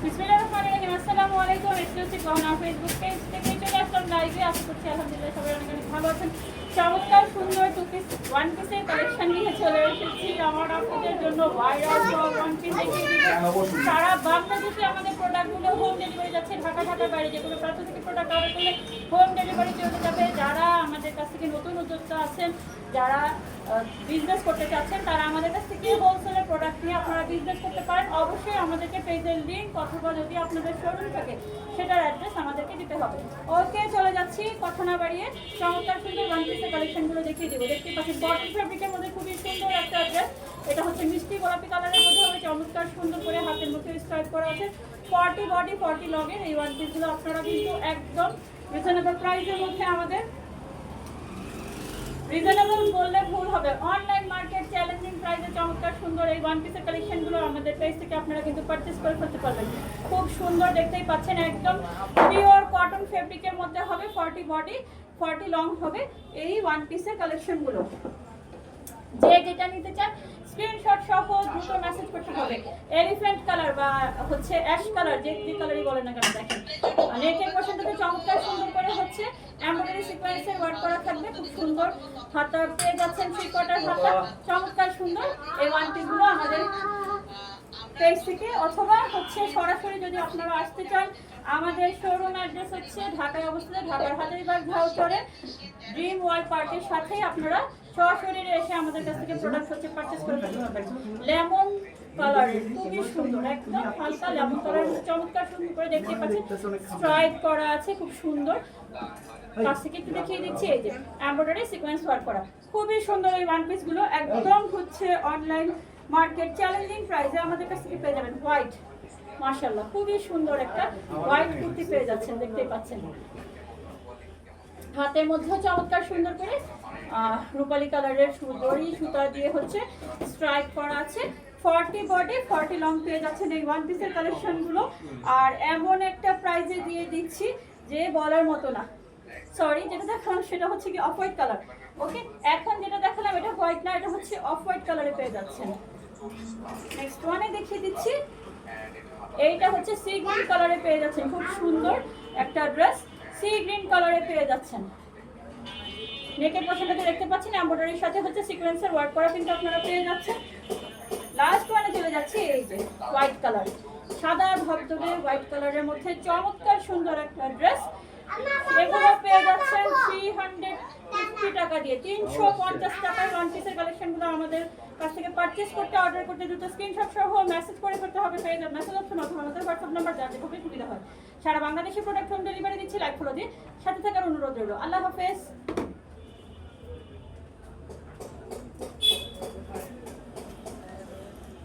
বিসমিল্লাহিররহমানিররহিম। আসসালামু আলাইকুম। এক্সক্লুসিভ গহনা ফেসবুক পেজ থেকে চলে আসলাম লাইভে। আশা করছি আলহামদুলিল্লাহ সবাই অনেক অনেক ভালো আছেন। চমৎকার সুন্দর টু পিস ওয়ান পিসের কালেকশন নিয়ে চলে এসেছি আমার আপনাদের জন্য। ভাইরাল ওয়ান পিস দেখিয়ে দিচ্ছি। সারা বাংলাদেশে আমাদের প্রোডাক্টগুলো হোম ডেলিভারি যাচ্ছে। ঢাকার বাইরে যে কোনো প্রান্ত থেকে প্রোডাক্ট অর্ডার করলে হোম ডেলিভারি চলে যাবে। যারা আমাদের কাছ থেকে নতুন উদ্যোক্তা আছেন, যারা বিজনেস করতে চাচ্ছেন, তারা আমাদের কাছ থেকে হোলসেলের প্রোডাক্ট নিয়ে আপনারা বিজনেস করতে পারেন। অবশ্যই আমাদেরকে পেজের লিঙ্ক অথবা যদি আপনাদের শোরুম থাকে সেটার অ্যাড্রেস আমাদেরকে দিতে হবে। ওকে, চলে যাচ্ছি কথা না বাড়িয়ে চমৎকার সুন্দর ওয়ান পিসের কালেকশনগুলো দেখিয়ে দেবো। দেখতে পাচ্ছি বটল ফ্যাব্রিকের মধ্যে খুবই সুন্দর একটা ড্রেস। এটা হচ্ছে মিষ্টি গোলাপি কালারের মধ্যে হবে। চমৎকার সুন্দর করে হাতের মধ্যে স্ট্রাইপ করা আছে। 40 বডি 40 লগের এই ওয়ান পিসগুলো আপনারা কিন্তু একদম রিজনেবল প্রাইসের মধ্যে আমাদের, রিজনেবল বললে ভুল হবে, অনলাইন মার্কেট চ্যালেঞ্জিং প্রাইসে চমৎকার সুন্দর এই ওয়ান পিসের কালেকশনগুলো আমাদের পেজ থেকে আপনারা কিন্তু পারচেজ করে ফেলতে পারবেন। খুব সুন্দর, দেখতেই পাচ্ছেন একদম পিওর কটন ফেব্রিকের মধ্যে হবে। 40 বডি 40 লং হবে এই ওয়ান পিসের কালেকশনগুলো। যে যেটা নিতে চান স্ক্রিনশট সহ দ্রুত মেসেজ করতে হবে। এলিফ্যান্ট কালার বা হচ্ছে অ্যাশ কালার, যে কালারই বলেন না কেন, দেখেন নেকের পোর্শনটাতে চমৎকার সুন্দর করে হচ্ছে এমব্রয়ডারি সিকোয়েন্সের ওয়ার্ক করা থাকবে। খুব সুন্দর হাতা পেয়ে যাচ্ছেন, 3/4 হাতা। চমৎকার সুন্দর এই ওয়ান পিসগুলো আমাদের পেজ থেকে, অথবা হচ্ছে সরাসরি যদি আপনারা আসতে চান আমাদের শোরুম অ্যাড্রেস হচ্ছে ঢাকায় অবস্থিত, ঢাকার হাজারীবাগ ভাউচারে ড্রিম ওয়ার্ল্ড পার্কের সাথেই আপনারা সরাসরি এসে আমাদের কাছ থেকে প্রোডাক্ট হচ্ছে পারচেজ করে ফেলতে পারবেন। লেমন কালারের খুবই সুন্দর, একদম হালকা লেমন কালার, চমৎকার সুন্দর করে দেখতে পাচ্ছেন স্ট্রাইপ করা আছে। খুব সুন্দর, কাছ থেকে একটু দেখিয়ে দিচ্ছি। এই যে এমব্রয়ডারি সিকোয়েন্স ওয়ার্ক করা খুবই সুন্দর এই ওয়ান পিসগুলো একদম হচ্ছে অনলাইন মার্কেট চ্যালেঞ্জিং প্রাইসে আমাদের কাছ থেকে পেয়ে যাবেন। হোয়াইট, মাশাআল্লাহ খুবই সুন্দর একটা হোয়াইট কুর্তি পেয়ে যাচ্ছেন, দেখতেই পাচ্ছেন। হাতের মধ্যে চমৎকার সুন্দর করে রূপালী কালারের দড়ি সুতা দিয়ে হচ্ছে স্ট্রাইপ করা আছে। 40 বডি 40 লং পেয়ে যাচ্ছেন এই ওয়ান পিসের কালেকশনগুলো। আর এমন একটা প্রাইজে দিয়ে দিচ্ছি যে বলার মতো না। সরি, যেটা দেখালাম সেটা হচ্ছে কি অফ হোয়াইট কালার। ওকে, এখন যেটা দেখালাম এটা হোয়াইট না, এটা হচ্ছে অফ হোয়াইট কালারে পেয়ে যাচ্ছেন। নেক্সট ওয়ানে দেখিয়ে দিচ্ছি, এইটা হচ্ছে সি গ্রিন কালারে পেয়ে যাচ্ছেন। খুব সুন্দর একটা ড্রেস সি গ্রিন কালারে পেয়ে যাচ্ছেন। নেকের পোর্শনটাতে দেখতে পাচ্ছেন এমব্রয়ডারির সাথে হচ্ছে সিকোয়েন্সের ওয়ার্ক করা কিন্তু আপনারা পেয়ে যাচ্ছেন। লাস্ট ওয়ানে চলে যাচ্ছে এই যে হোয়াইট কালার, সাদা ধবধবে হোয়াইট কালারের মধ্যে চমৎকার সুন্দর একটা ড্রেস। এগুলো পেয়ে যাচ্ছেন 350 টাকা দিয়ে, 350 টাকায় ওয়ান পিসের কালেকশনগুলো আমাদের কাছ থেকে পারচেজ করতে, অর্ডার করতে দ্রুত স্ক্রিনশট সহ মেসেজ করে ফেলতে হবে। পেয়ে যাবেন মেসেজ অপশন অথবা আমাদের হোয়াটসঅ্যাপ নাম্বার, যাতে খুবই সুবিধা হয়। সারা বাংলাদেশে প্রোডাক্ট হোম ডেলিভারি দিচ্ছি। লাইক ফলো দিয়ে সাথে থাকার অনুরোধ রইল। আল্লাহ হাফেজ।